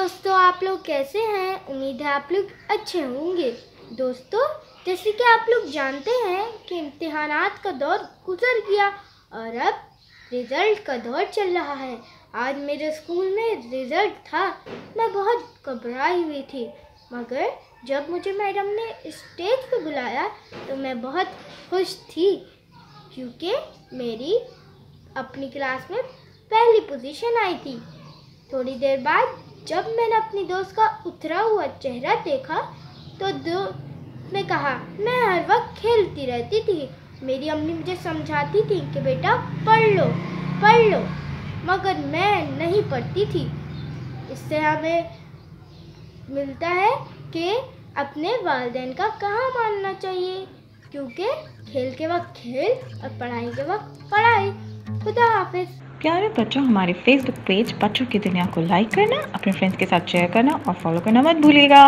दोस्तों, आप लोग कैसे हैं? उम्मीद है आप लोग अच्छे होंगे। दोस्तों, जैसे कि आप लोग जानते हैं कि इम्तिहानात का दौर गुजर गया और अब रिज़ल्ट का दौर चल रहा है। आज मेरे स्कूल में रिज़ल्ट था। मैं बहुत घबराई हुई थी, मगर जब मुझे मैडम ने स्टेज पर बुलाया तो मैं बहुत खुश थी, क्योंकि मेरी अपनी क्लास में पहली पोजीशन आई थी। थोड़ी देर बाद जब मैंने अपनी दोस्त का उतरा हुआ चेहरा देखा तो दोस्त ने कहा, मैं हर वक्त खेलती रहती थी। मेरी अम्मी मुझे समझाती थी कि बेटा पढ़ लो, मगर मैं नहीं पढ़ती थी। इससे हमें मिलता है कि अपने वालिदैन का कहाँ मानना चाहिए, क्योंकि खेल के वक्त खेल और पढ़ाई के वक्त पढ़ाई। खुदा हाफिज। प्यारे बच्चों, हमारे फेसबुक पेज बच्चों की दुनिया को लाइक करना, अपने फ्रेंड्स के साथ शेयर करना और फॉलो करना मत भूलिएगा।